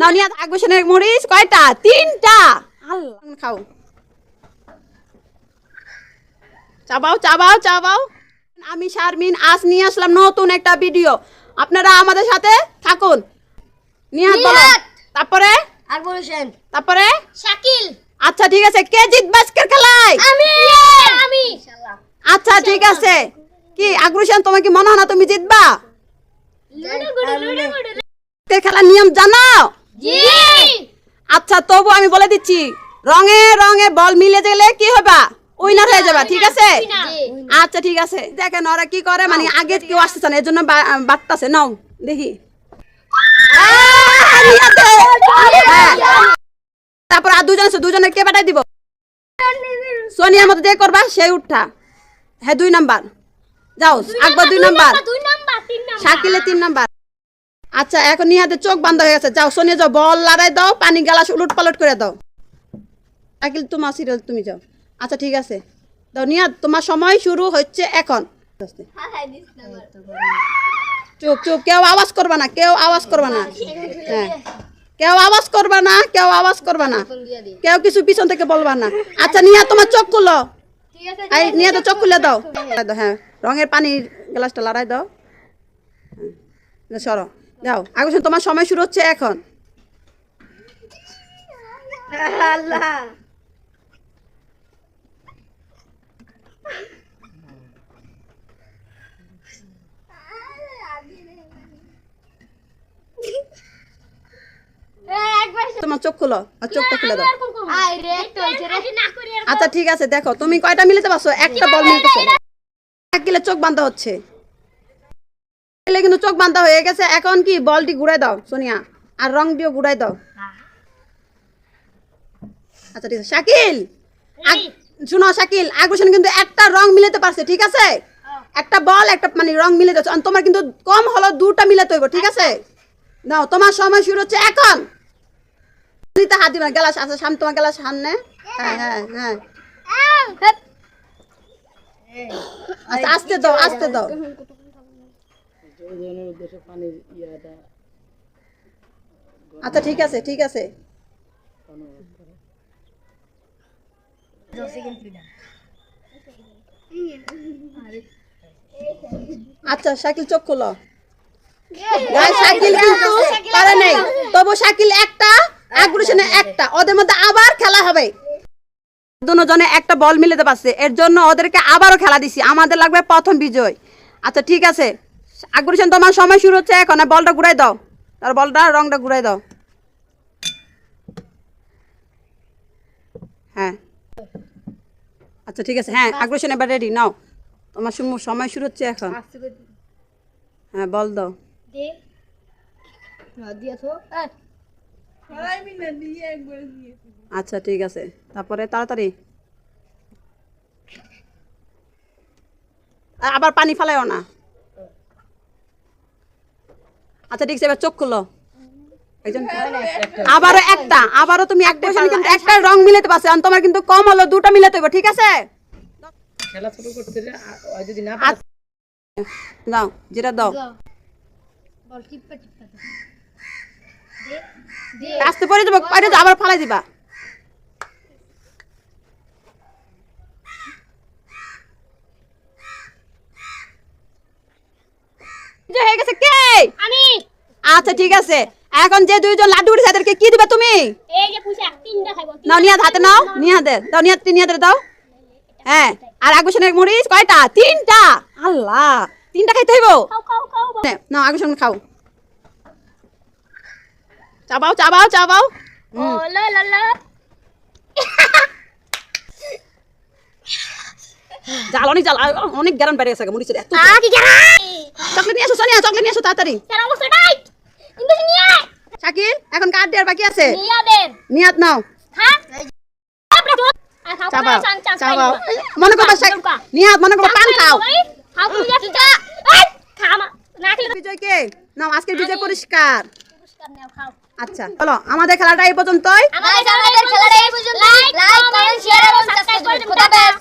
নাও নিয়া আকবসনের মরিচ কয়টা? 3টা। আল্লাহ, খাও। চাবাও চাবাও চাবাও। আমি শারমিন আজ নিয়ে আসলাম নতুন একটা ভিডিও, আপনারা আমাদের সাথে থাকুন। নিহাত বলো, তারপরে আকবর হোসেন, তারপরে শাকিল। আচ্ছা ঠিক আছে, কে জিতবে আজকের খেলায়? আমি ইনশাআল্লাহ। আচ্ছা ঠিক আছে, কি আকবর তোমার কি মনে হয় না তুমি জিতবা? আজকের খেলার নিয়ম জানো? জি। আচ্ছা তবু আমি বলে দিচ্ছি, রঙে রঙে বল মিলে গেলে কি হবে? উইনার হয়ে যাবে, ঠিক আছে? আচ্ছা ঠিক আছে, দেখেন ওরা কি করে, মানে আগে কেউ আসতেছে না, এর জন্য বাড়তেছে। নাও দেখি। তারপর আর দুজন আছে, দুজনে কে পাঠাই দিব? সোনিয়ার মতো দিয়ে করবা, সেই উঠা। হ্যাঁ 2 নাম্বার। যাও আকবর 2 নাম্বার, শাকিলে 3 নাম্বার। আচ্ছা এখন নিহাতে চোখ বন্ধ হয়ে গেছে, যাও সোনিয়া যাও, বল লড়াই দাও, পানি গ্লাস উলট পালট করে দাও। শাকিল তোমার সিরিয়াল, তুমি যাও। আচ্ছা ঠিক আছে, দাও নিহাত, তোমার সময় শুরু হচ্ছে এখন। চুপ চুপ, কেউ আওয়াজ করবা না, কেউ আওয়াজ করবা না। হ্যাঁ কেউ আওয়াজ করবা না, কেউ আওয়াজ করবা না, কেউ কিছু পিছন থেকে বলবা না। আচ্ছা নিহাত তোমার চোখ খুলো, এই নিহাত চোখ খুলে দাও। হ্যাঁ রঙের পানির গ্লাসটা লড়াই দাও। সরো, যাও আকবর তোমার সময় শুরু হচ্ছে এখন। আল্লাহ, তোমার চোখ খুলো, আর চোখটা খুলে দাও। আচ্ছা ঠিক আছে, দেখো তুমি কয়টা মিলাতে পারছো? একটা বল মিলাতে পারছো। শাকিলের চোখ বাঁধা হচ্ছে, কিন্তু চোখ বাঁধা হয়ে গেছে। এখন কি বলটি ঘুরাই দাও সোনিয়া, আর রং দিও ঘুরাই দাও। আচ্ছা ঠিক আছে শাকিল, শুনো শাকিল, আকবর কিন্তু একটা রং মিলাতে পারছে, ঠিক আছে? একটা বল একটা মানে রং মিলাতে পারছে, তোমার কিন্তু কম হলো 2টা মিলাতে হইব, ঠিক আছে? নাও তোমার সময় শুরু হচ্ছে এখন। হাত দিবা, গ্লাস আছে সামনে, তোমার গ্লাস সামনে। হ্যাঁ হ্যাঁ হ্যাঁ, আচ্ছা আস্তে দাও, আস্তে দাও। আচ্ছা ঠিক আছে ঠিক আছে। আচ্ছা শাকিল চোখ খোলো। শাকিল কিন্তু পারে নাই, তবু শাকিল একটা, আকবর একটা, ওদের মধ্যে আবার খেলা হবে। দুজনে একটা বল মিলাতে পারছে, এর জন্য ওদেরকে আবারও খেলা দিছি, আমাদের লাগবে প্রথম বিজয়। আচ্ছা ঠিক আছে আকবর তোমার সময় শুরু হচ্ছে এখন, বলটা ঘুরাই দাও, তার বলটা রংটা ঘুরাই দাও। হ্যাঁ আচ্ছা ঠিক আছে, হ্যাঁ আকবর এবার রেডি, নাও তোমার সময় শুরু হচ্ছে এখন। হ্যাঁ বল দাও। আচ্ছা ঠিক আছে, তারপরে তাড়াতাড়ি আবার পানি ফেলাইও না। আচ্ছা ঠিক আছে, এবার চোখ খুলো। আবারও একটা, আবারও তুমি একটা রং মিলাতে পারছো, তোমার কিন্তু কম হলো 2টা মিলাতে হবে, ঠিক আছে? খেলা শুরু করতে যদি না দাও, যেটা দাও। আস্তে পড়ে যাবো, আবার ফালাই দিবা। হয়ে গেছে কে? আমি। আচ্ছা ঠিক আছে, এখন যে 2জন লাড্ডু উঠেছে তাদেরকে কি দিবে তুমি? এই যে পুষা 3টা খাইবো। নাও নিহাত হাতে নাও, নিহাতে দাও, নিহাতে দাও। হ্যাঁ আর আকবর মরিচ কয়টা? 3টা। আল্লাহ, 3টা খাইতে হইব। খাও খাও খাও। নাও আকবর খাও, চাবাও চাবাও চাবাও। ও লা লা লা। জাল অনেক জাল, অনেক গ্যারান বেড়ে গেছে মরিচের এত। কি জানা? চকলেট নিয়ে আসো সোনিয়া, চকলেট নিয়ে আসো তাড়াতাড়ি। স্যার অবস্থা টাইট। ইংলিশ নিয়ে আয়। শাকিল এখন কার্ড দেওয়ার বাকি আছে, নিয়াদের। নিয়াত নাও। হ্যাঁ চাবাও চাবাও, মনে করবা নিয়াত, মনে করবা পান খাও। খাও তুমি যা কিটা। এই খামা না খেলে বিজয় কে? নাও আজকের বিজয় পুরস্কার। পুরস্কার নাও খাও। আচ্ছা চলো, আমাদের খেলাটা এই পর্যন্তই। আমাদের খেলাটা এই পর্যন্ত। লাইক কমেন্ট শেয়ার এবং সাবস্ক্রাইব করে দিন। খোদা হাফেজ।